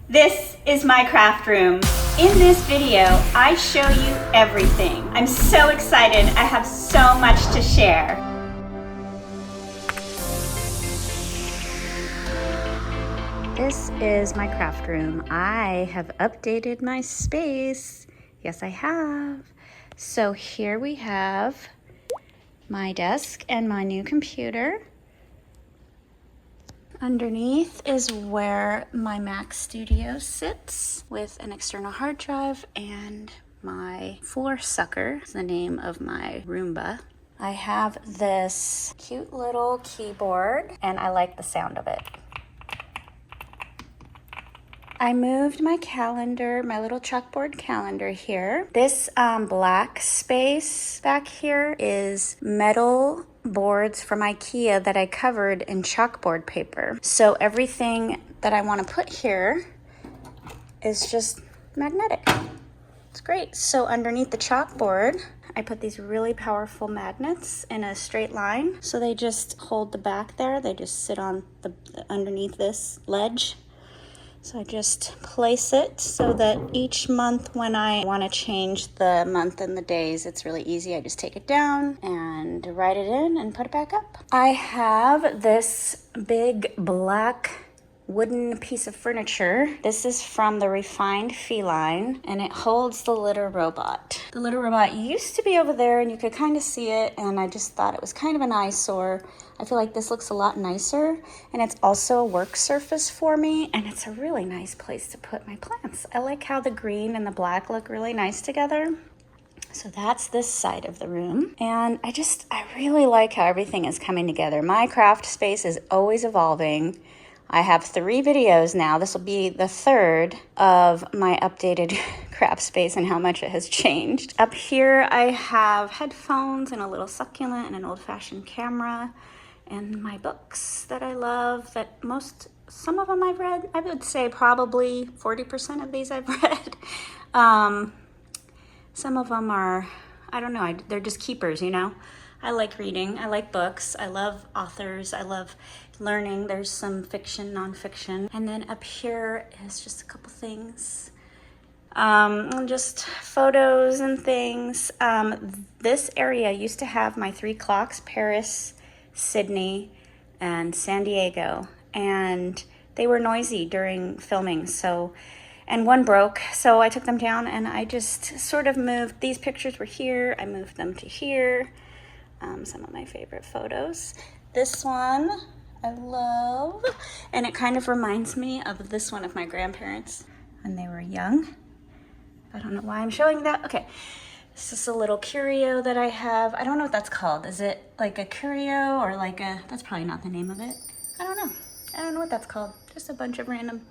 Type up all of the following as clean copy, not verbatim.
This is my craft room. In this video, I show you everything. I'm so excited. I have so much to share. This is my craft room. I have updated my space. Yes, I have. So here we have my desk and my new computer. Underneath is where my Mac Studio sits with an external hard drive and my floor sucker is the name of my Roomba. I have this cute little keyboard and I like the sound of it. I moved my calendar, my little chalkboard calendar here. This black space back here is metal boards from IKEA that I covered in chalkboard paper. So everything that I want to put here is just magnetic. It's great. So underneath the chalkboard, I put these really powerful magnets in a straight line. So they just hold the back there. They just sit on the underneath this ledge. So I just place it so that each month when I want to change the month and the days, it's really easy. I just take it down and write it in and put it back up. I have this big black wooden piece of furniture. This is from the Refined Feline and it holds the litter robot. The litter robot used to be over there and you could kind of see it, and I just thought it was kind of an eyesore. I feel like this looks a lot nicer, and it's also a work surface for me, and it's a really nice place to put my plants. I like how the green and the black look really nice together. So that's this side of the room. And I really like how everything is coming together. My craft space is always evolving. I have 3 videos now. This will be the 3rd of my updated craft space and how much it has changed. Up here I have headphones and a little succulent and an old-fashioned camera and my books that I love, that some of them I've read. I would say probably 40% of these I've read. Some of them are, I don't know, they're just keepers, you know? I like reading, I like books, I love authors, I love learning. There's some fiction, nonfiction. And then up here is just a couple things. Just photos and things. This area used to have my 3 clocks, Paris, Sydney, and San Diego. And they were noisy during filming, and one broke, so I took them down and I just sort of moved. These pictures were here, I moved them to here. Some of my favorite photos. This one I love, and it kind of reminds me of this one of my grandparents when they were young. I don't know why I'm showing that. Okay, this is a little curio that I have. I don't know what that's called. Is it like a curio or like a, that's probably not the name of it. I don't know what that's called. Just a bunch of random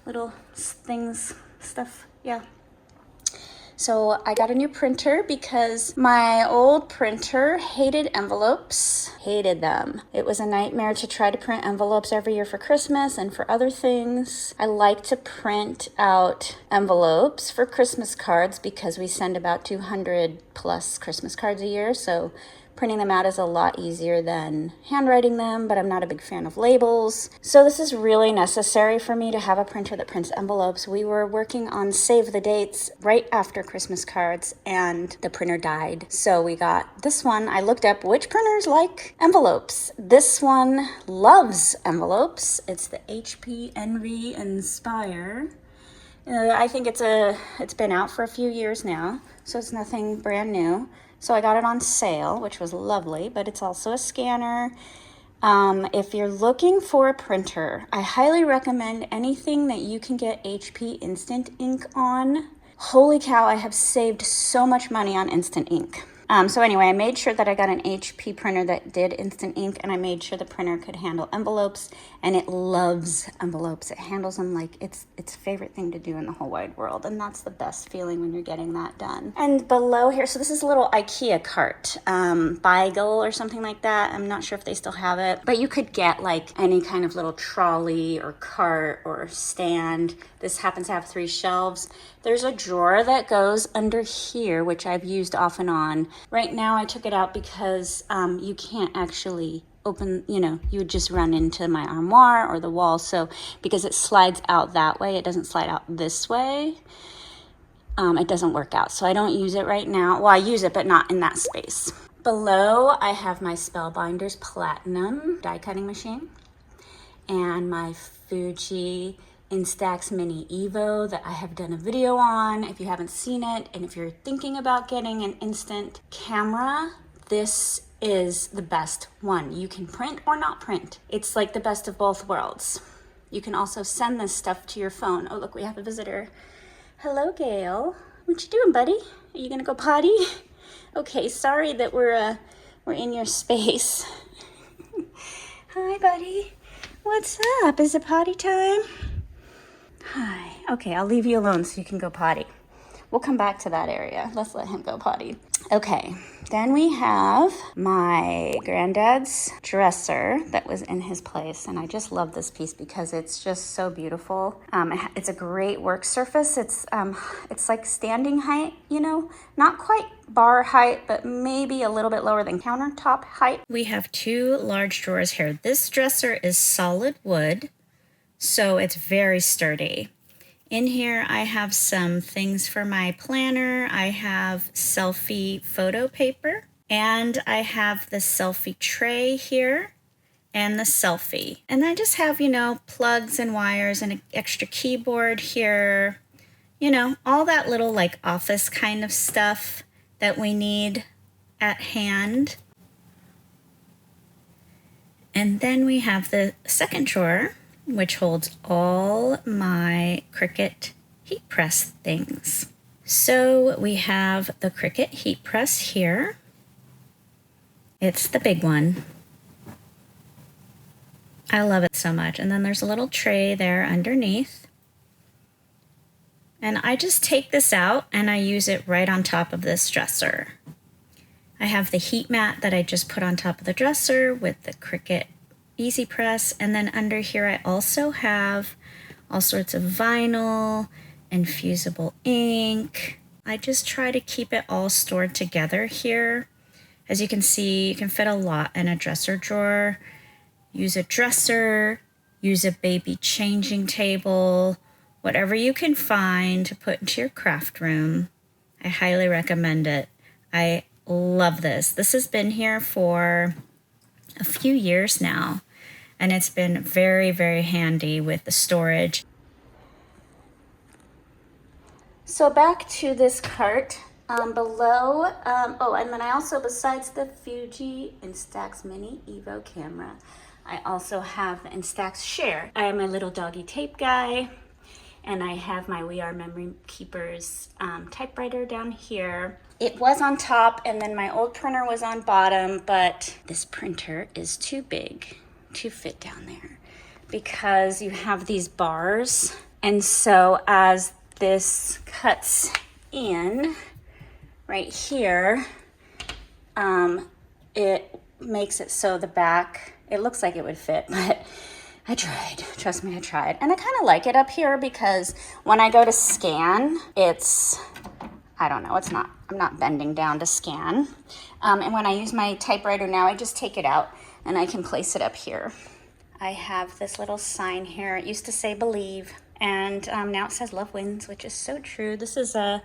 little things, stuff, yeah. So I got a new printer because my old printer hated envelopes, hated them. It was a nightmare to try to print envelopes every year for Christmas and for other things. I like to print out envelopes for Christmas cards because we send about 200 plus Christmas cards a year. So printing them out is a lot easier than handwriting them, but I'm not a big fan of labels. So this is really necessary for me to have a printer that prints envelopes. We were working on save the dates right after Christmas cards and the printer died. So we got this one. I looked up which printers like envelopes. This one loves envelopes. It's the HP Envy Inspire. I think it's been out for a few years now, so it's nothing brand new. So I got it on sale, which was lovely, but it's also a scanner. If you're looking for a printer, I highly recommend anything that you can get HP Instant Ink on. Holy cow, I have saved so much money on Instant Ink. So anyway, I made sure that I got an HP printer that did instant ink, and I made sure the printer could handle envelopes, and it loves envelopes. It handles them like it's its favorite thing to do in the whole wide world, and that's the best feeling when you're getting that done. And below here, so this is a little IKEA cart, Beigel or something like that. I'm not sure if they still have it, but you could get like any kind of little trolley or cart or stand. This happens to have 3 shelves. There's a drawer that goes under here, which I've used off and on. Right now I took it out because you can't actually open, you know, you would just run into my armoire or the wall. So because it slides out that way, it doesn't slide out this way. It doesn't work out. So I don't use it right now. Well, I use it, but not in that space. Below, I have my Spellbinders Platinum die cutting machine and my Fuji Instax Mini Evo that I have done a video on if you haven't seen it. And if you're thinking about getting an instant camera, this is the best one. You can print or not print. It's like the best of both worlds. You can also send this stuff to your phone. Oh, look, we have a visitor. Hello, Gail. What you doing, buddy? Are you gonna go potty? Okay, sorry that we're in your space. Hi, buddy. What's up? Is it potty time? Hi. Okay, I'll leave you alone so you can go potty. We'll come back to that area. Let's let him go potty. Okay, then we have my granddad's dresser that was in his place, and I just love this piece because it's just so beautiful. It's a great work surface. It's like standing height, you know, not quite bar height, but maybe a little bit lower than countertop height. We have two large drawers here. This dresser is solid wood, so it's very sturdy. In here, I have some things for my planner. I have selfie photo paper, and I have the selfie tray here and the selfie. And I just have, you know, plugs and wires and an extra keyboard here. You know, all that little like office kind of stuff that we need at hand. And then we have the second drawer, which holds all my Cricut heat press things. So we have the Cricut heat press here. It's the big one. I love it so much. And then there's a little tray there underneath. And I just take this out and I use it right on top of this dresser. I have the heat mat that I just put on top of the dresser with the Cricut Easy Press, and then under here I also have all sorts of vinyl and fusible ink. I just try to keep it all stored together here. As you can see, you can fit a lot in a dresser drawer. Use a dresser, use a baby changing table, whatever you can find to put into your craft room. I highly recommend it. I love this. This has been here for a few years now, and it's been very, very handy with the storage. So back to this cart below. Oh, and then I also, besides the Fuji Instax Mini Evo camera, I also have the Instax Share. I have my little doggy tape guy, and I have my We Are Memory Keepers typewriter down here. It was on top, and then my old printer was on bottom, but this printer is too big to fit down there because you have these bars. And so as this cuts in right here, it makes it so the back, it looks like it would fit, but I tried. Trust me, I tried. And I kind of like it up here because when I go to scan, it's, I don't know, I'm not bending down to scan. And when I use my typewriter now, I just take it out and I can place it up here. I have this little sign here. It used to say believe, and now it says love wins, which is so true. This is a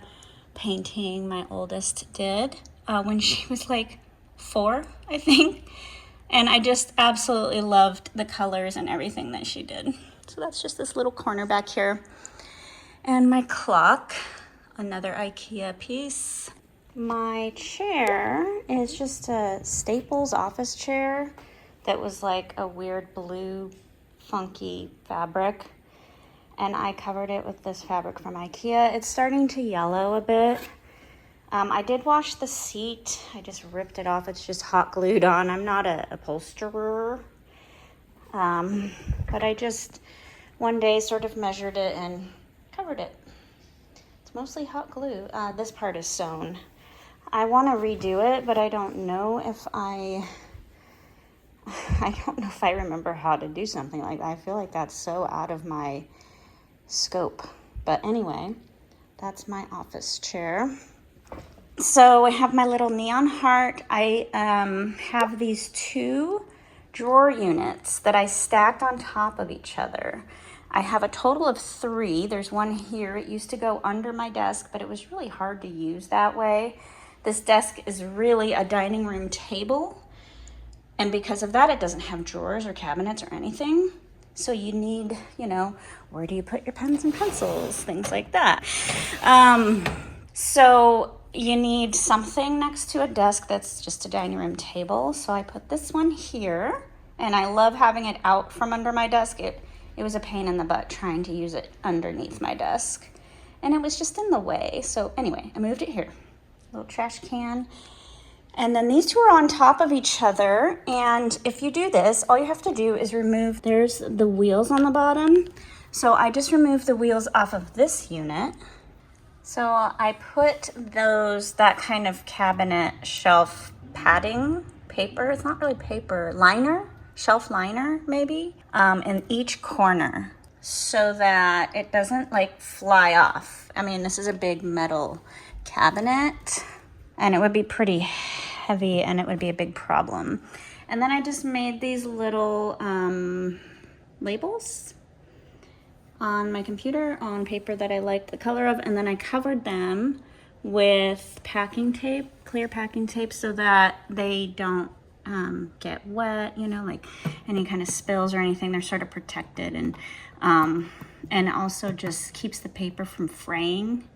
painting my oldest did when she was like 4, I think. And I just absolutely loved the colors and everything that she did. So that's just this little corner back here. And my clock, another IKEA piece. My chair is just a Staples office chair that was like a weird blue funky fabric. And I covered it with this fabric from IKEA. It's starting to yellow a bit. I did wash the seat. I just ripped it off. It's just hot glued on. I'm not a upholsterer. But I just one day sort of measured it and covered it. It's mostly hot glue. This part is sewn. I want to redo it, but I don't know if I don't know if I remember how to do something like that. I feel like that's so out of my scope. But anyway, that's my office chair. So I have my little neon heart. I have these 2 drawer units that I stacked on top of each other. I have a total of 3. There's one here. It used to go under my desk, but it was really hard to use that way. This desk is really a dining room table, and because of that, it doesn't have drawers or cabinets or anything. So you need, you know, where do you put your pens and pencils, things like that. So you need something next to a desk that's just a dining room table. So I put this one here, and I love having it out from under my desk. It was a pain in the butt trying to use it underneath my desk, and it was just in the way. So anyway, I moved it here. Little trash can. And then these two are on top of each other. And if you do this, all you have to do is remove, there's the wheels on the bottom. So I just removed the wheels off of this unit. So I put that kind of cabinet shelf padding paper. It's not really paper, liner, shelf liner maybe, in each corner so that it doesn't like fly off. I mean, this is a big metal cabinet and it would be pretty heavy and it would be a big problem. And then I just made these little labels on my computer on paper that I liked the color of, and then I covered them with packing tape, clear packing tape, so that they don't get wet, you know, like any kind of spills or anything. They're sort of protected, and also just keeps the paper from fraying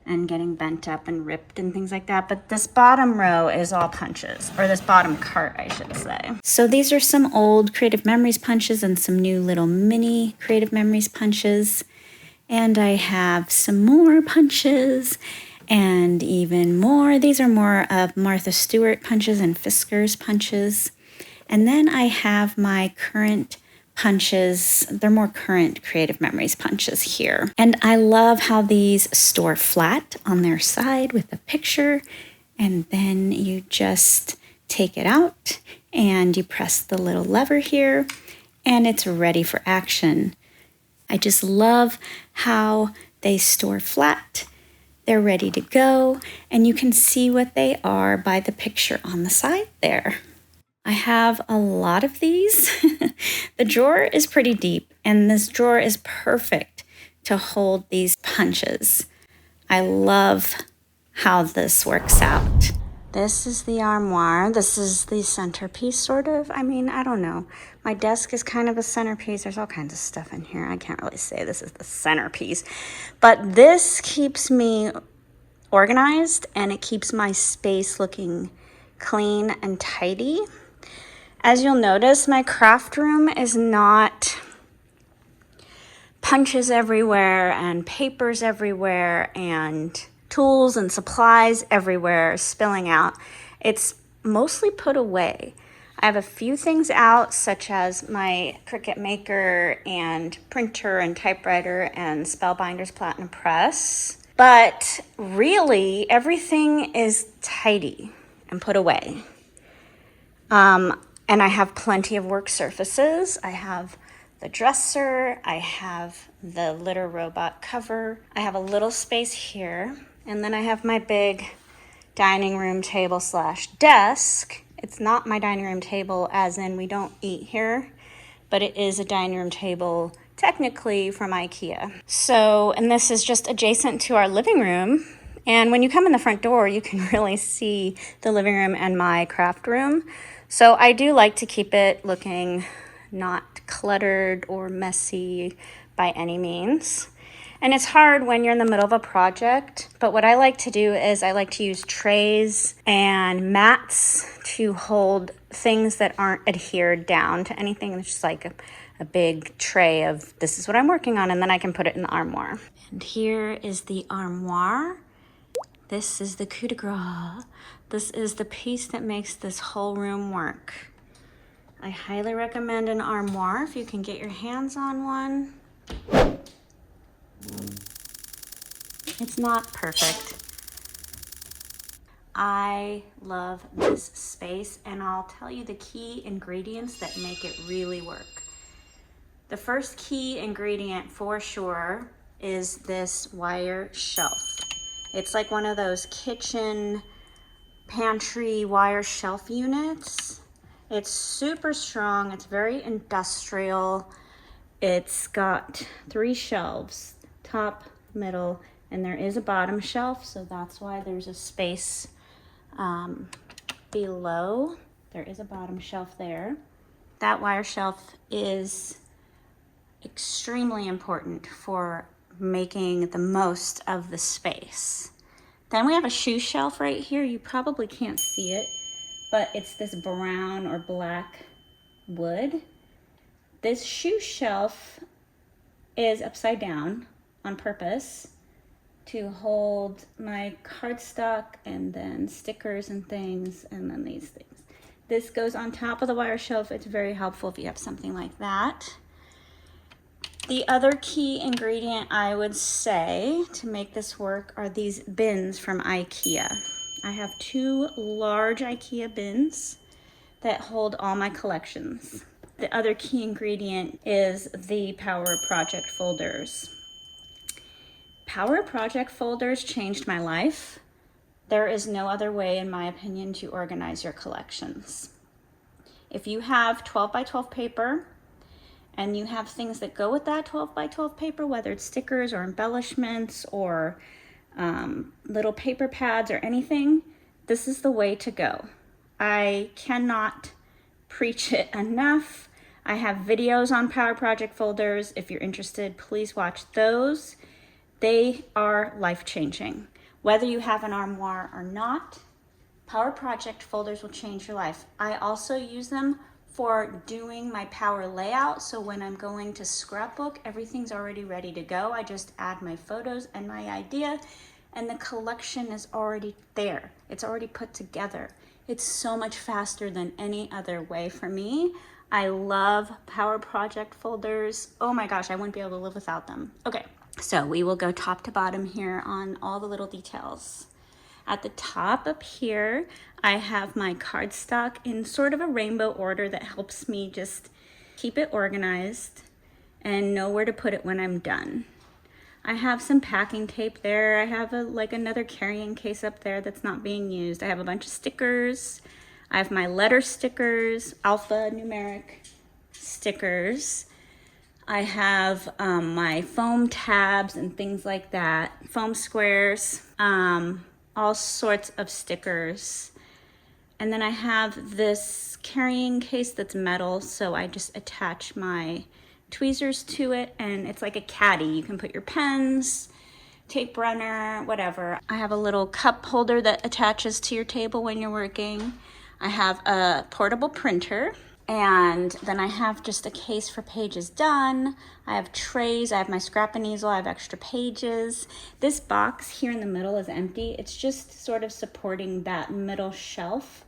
and getting bent up and ripped and things like that. But this bottom row is all punches, or this bottom cart, I should say. So these are some old Creative Memories punches and some new little mini Creative Memories punches. And I have some more punches and even more. These are more of Martha Stewart punches and Fisker's punches. And then I have my current punches. They're more current Creative Memories punches here. And I love how these store flat on their side with a picture, and then you just take it out and you press the little lever here and it's ready for action. I just love how they store flat. They're ready to go, and you can see what they are by the picture on the side there. I have a lot of these. The drawer is pretty deep, and this drawer is perfect to hold these punches. I love how this works out. This is the armoire. This is the centerpiece, sort of. I mean, I don't know. My desk is kind of a centerpiece. There's all kinds of stuff in here. I can't really say this is the centerpiece, but this keeps me organized, and it keeps my space looking clean and tidy. As you'll notice, my craft room is not punches everywhere and papers everywhere and tools and supplies everywhere spilling out. It's mostly put away. I have a few things out, such as my Cricut Maker and printer and typewriter and Spellbinders Platinum Press. But really, everything is tidy and put away. And I have plenty of work surfaces. I have the dresser, I have the litter robot cover, I have a little space here, and then I have my big dining room table slash desk. It's not my dining room table as in we don't eat here, but it is a dining room table technically from IKEA. So, and this is just adjacent to our living room. And when you come in the front door, you can really see the living room and my craft room. So I do like to keep it looking not cluttered or messy by any means. And it's hard when you're in the middle of a project, but what I like to do is I like to use trays and mats to hold things that aren't adhered down to anything. It's just like a big tray of this is what I'm working on, and then I can put it in the armoire. And here is the armoire. This is the coup de grace. This is the piece that makes this whole room work. I highly recommend an armoire if you can get your hands on one. It's not perfect. I love this space, and I'll tell you the key ingredients that make it really work. The first key ingredient for sure is this wire shelf. It's like one of those kitchen pantry wire shelf units. It's super strong. It's very industrial. It's got 3 shelves, top, middle, and there is a bottom shelf, so that's why there's a space below. There is a bottom shelf there. That wire shelf is extremely important for making the most of the space. Then we have a shoe shelf right here. You probably can't see it, but it's this brown or black wood. This shoe shelf is upside down on purpose to hold my cardstock and then stickers and things, and then these things. This goes on top of the wire shelf. It's very helpful if you have something like that. The other key ingredient I would say to make this work are these bins from IKEA. I have 2 large IKEA bins that hold all my collections. The other key ingredient is the Power Project folders. Power Project folders changed my life. There is no other way, in my opinion, to organize your collections. If you have 12 by 12 paper and you have things that go with that 12 by 12 paper, whether it's stickers or embellishments or little paper pads or anything, this is the way to go. I cannot preach it enough. I have videos on Power Project folders. If you're interested, please watch those. They are life-changing. Whether you have an armoire or not, Power Project folders will change your life. I also use them for doing my power layout. So when I'm going to scrapbook, everything's already ready to go. I just add my photos and my idea, and the collection is already there. It's already put together. It's so much faster than any other way for me. I love Power Project folders. Oh my gosh, I wouldn't be able to live without them. Okay, so we will go top to bottom here on all the little details. At the top up here, I have my cardstock in sort of a rainbow order that helps me just keep it organized and know where to put it when I'm done. I have some packing tape there. I have another carrying case up there that's not being used. I have a bunch of stickers. I have my letter stickers, alphanumeric stickers. I have my foam tabs and things like that, foam squares, all sorts of stickers. And then I have this carrying case that's metal, so I just attach my tweezers to it, and it's like a caddy. You can put your pens, tape runner, whatever. I have a little cup holder that attaches to your table when you're working. I have a portable printer, and then I have just a case for pages done. I have trays, I have my scrap and easel, I have extra pages. This box here in the middle is empty. It's just sort of supporting that middle shelf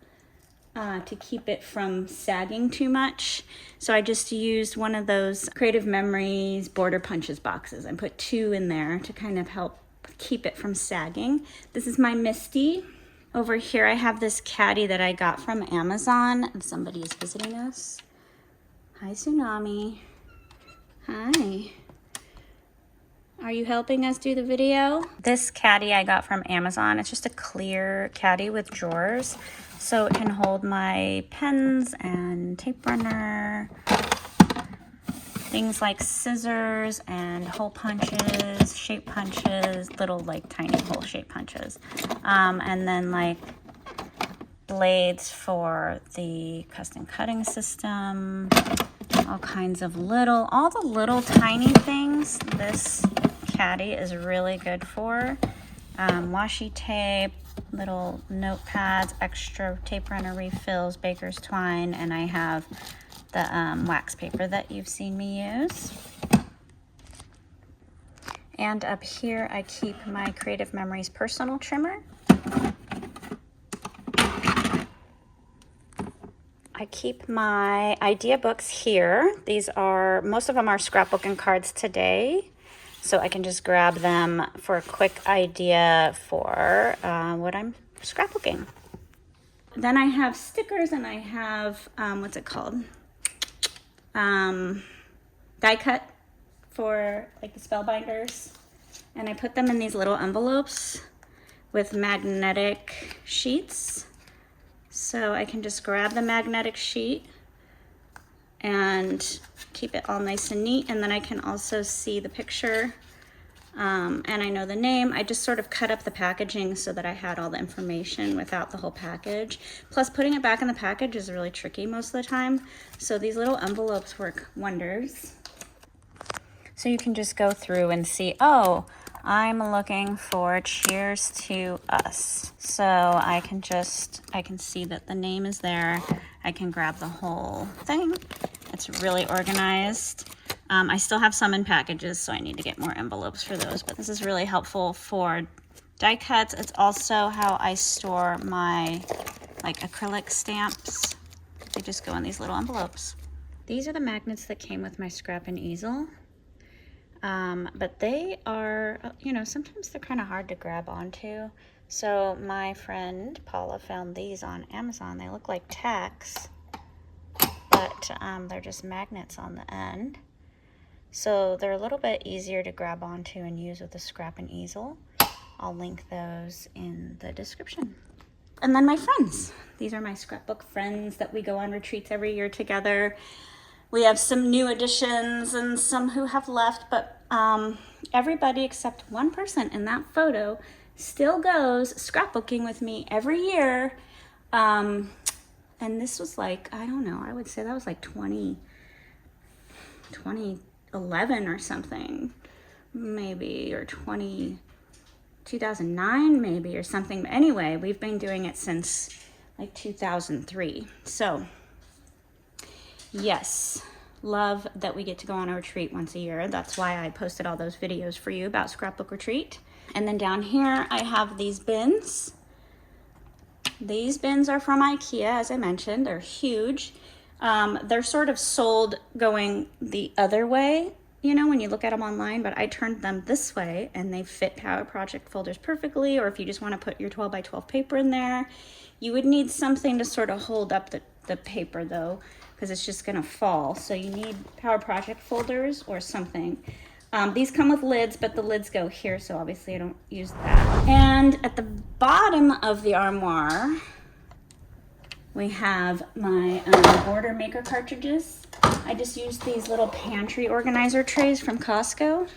to keep it from sagging too much. So I just used one of those Creative Memories border punches boxes and put 2 in there to kind of help keep it from sagging. This is my Misty. Over here I have this caddy that I got from Amazon, and somebody is visiting us. Hi, Tsunami. Hi. Are you helping us do the video? This caddy I got from Amazon. It's just a clear caddy with drawers, so it can hold my pens and tape runner, things like scissors and hole punches, shape punches, little like tiny hole shape punches. And then like blades for the custom cutting system, all kinds of all the little tiny things this caddy is really good for. Washi tape, little notepads, extra tape runner refills, baker's twine, and I have the wax paper that you've seen me use. And up here I keep my Creative Memories personal trimmer. I keep my idea books here. Most of them are scrapbooking cards today, so I can just grab them for a quick idea for what I'm scrapbooking. Then I have stickers, and I have, what's it called? Die cut for like the spellbinders, and I put them in these little envelopes with magnetic sheets. So I can just grab the magnetic sheet and keep it all nice and neat. And then I can also see the picture and I know the name. I just sort of cut up the packaging so that I had all the information without the whole package. Plus putting it back in the package is really tricky most of the time. So these little envelopes work wonders. So you can just go through and see, oh, I'm looking for Cheers to Us. So I can see that the name is there. I can grab the whole thing. It's really organized. I still have some in packages, so I need to get more envelopes for those, but this is really helpful for die cuts. It's also how I store my like acrylic stamps. They just go in these little envelopes. These are the magnets that came with my scrap and easel. But they are, you know, sometimes they're kind of hard to grab onto. So my friend Paula found these on Amazon. They look like tacks, but they're just magnets on the end. So they're a little bit easier to grab onto and use with the scrap and easel. I'll link those in the description. And then my friends. These are my scrapbook friends that we go on retreats every year together. We have some new additions and some who have left, but everybody except one person in that photo still goes scrapbooking with me every year. And this was like, I don't know, I would say that was like 2011 or something, maybe, or 2009 maybe, or something. But anyway, we've been doing it since like 2003. So yes, love that we get to go on a retreat once a year. That's why I posted all those videos for you about scrapbook retreat. And then down here I have these bins. These bins are from IKEA, as I mentioned. They're huge. They're sort of sold going the other way, you know, when you look at them online, but I turned them this way and they fit Power Project folders perfectly. Or if you just want to put your 12 by 12 paper in there, you would need something to sort of hold up the paper though, because it's just gonna fall. So you need Power Project folders or something. These come with lids, but the lids go here, so obviously I don't use that. And at the bottom of the armoire, we have my border maker cartridges. I just used these little pantry organizer trays from Costco.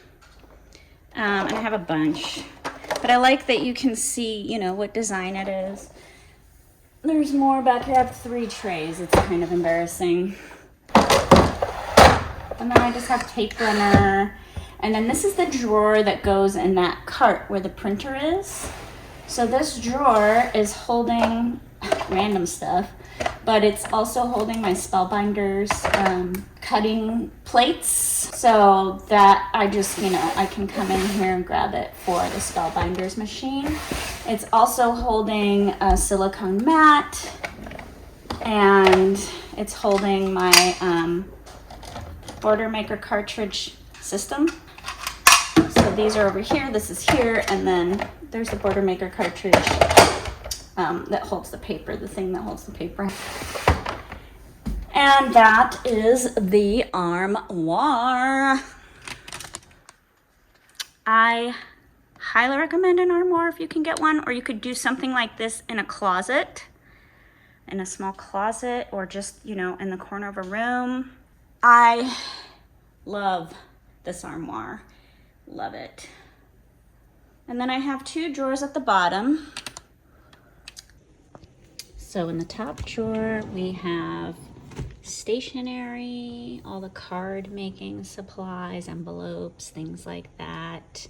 And I have a bunch. But I like that you can see, you know, what design it is. There's more back here. I have 3 trays. It's kind of embarrassing. And then I just have tape runner. And then this is the drawer that goes in that cart where the printer is. So this drawer is holding random stuff, but it's also holding my Spellbinders cutting plates, so that I just, you know, I can come in here and grab it for the Spellbinders machine. It's also holding a silicone mat, and it's holding my border maker cartridge system. So these are over here, this is here, and then there's the border maker cartridge that holds the paper, the thing that holds the paper. And that is the armoire. I highly recommend an armoire if you can get one, or you could do something like this in a closet, in a small closet, or just, you know, in the corner of a room. I love this armoire. Love it. And then I have 2 drawers at the bottom. So in the top drawer, we have stationery, all the card making supplies, envelopes, things like that.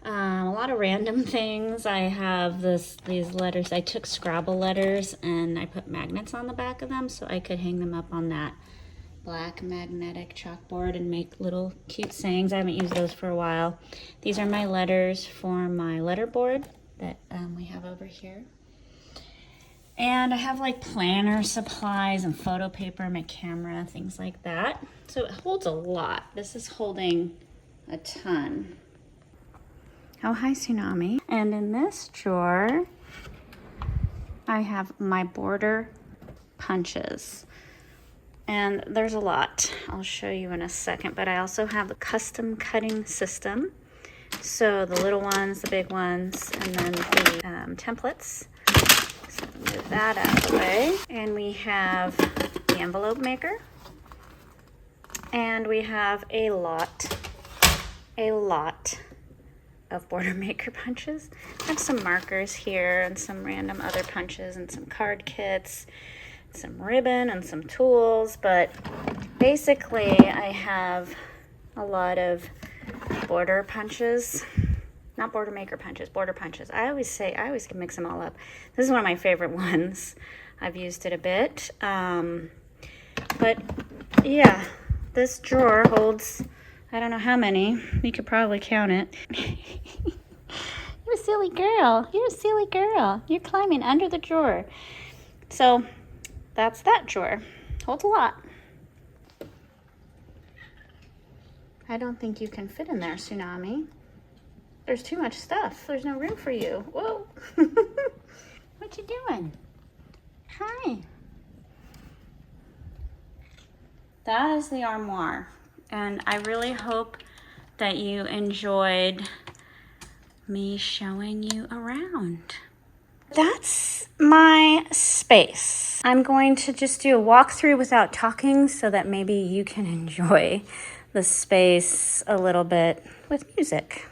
A lot of random things. I have these letters. I took Scrabble letters and I put magnets on the back of them so I could hang them up on that black magnetic chalkboard and make little cute sayings. I haven't used those for a while. These are my letters for my letter board that we have over here. And I have like planner supplies and photo paper, my camera, things like that. So it holds a lot. This is holding a ton. Oh, hi, Tsunami. And in this drawer, I have my border punches. And there's a lot. I'll show you in a second, but I also have the custom cutting system. So the little ones, the big ones, and then the templates. So Move that out of the way. And we have the envelope maker. And we have a lot of border maker punches. I have some markers here and some random other punches and some card kits, some ribbon and some tools, but basically I have a lot of border punches. Not border maker punches, border punches. I always mix them all up. This is one of my favorite ones. I've used it a bit. But yeah, this drawer holds, I don't know how many. You could probably count it. You're a silly girl. You're a silly girl. You're climbing under the drawer. So that's that drawer. Holds a lot. I don't think you can fit in there, Tsunami. There's too much stuff. There's no room for you. Whoa. What you doing? Hi. That is the armoire. And I really hope that you enjoyed me showing you around. That's my space. I'm going to just do a walkthrough without talking so that maybe you can enjoy the space a little bit with music.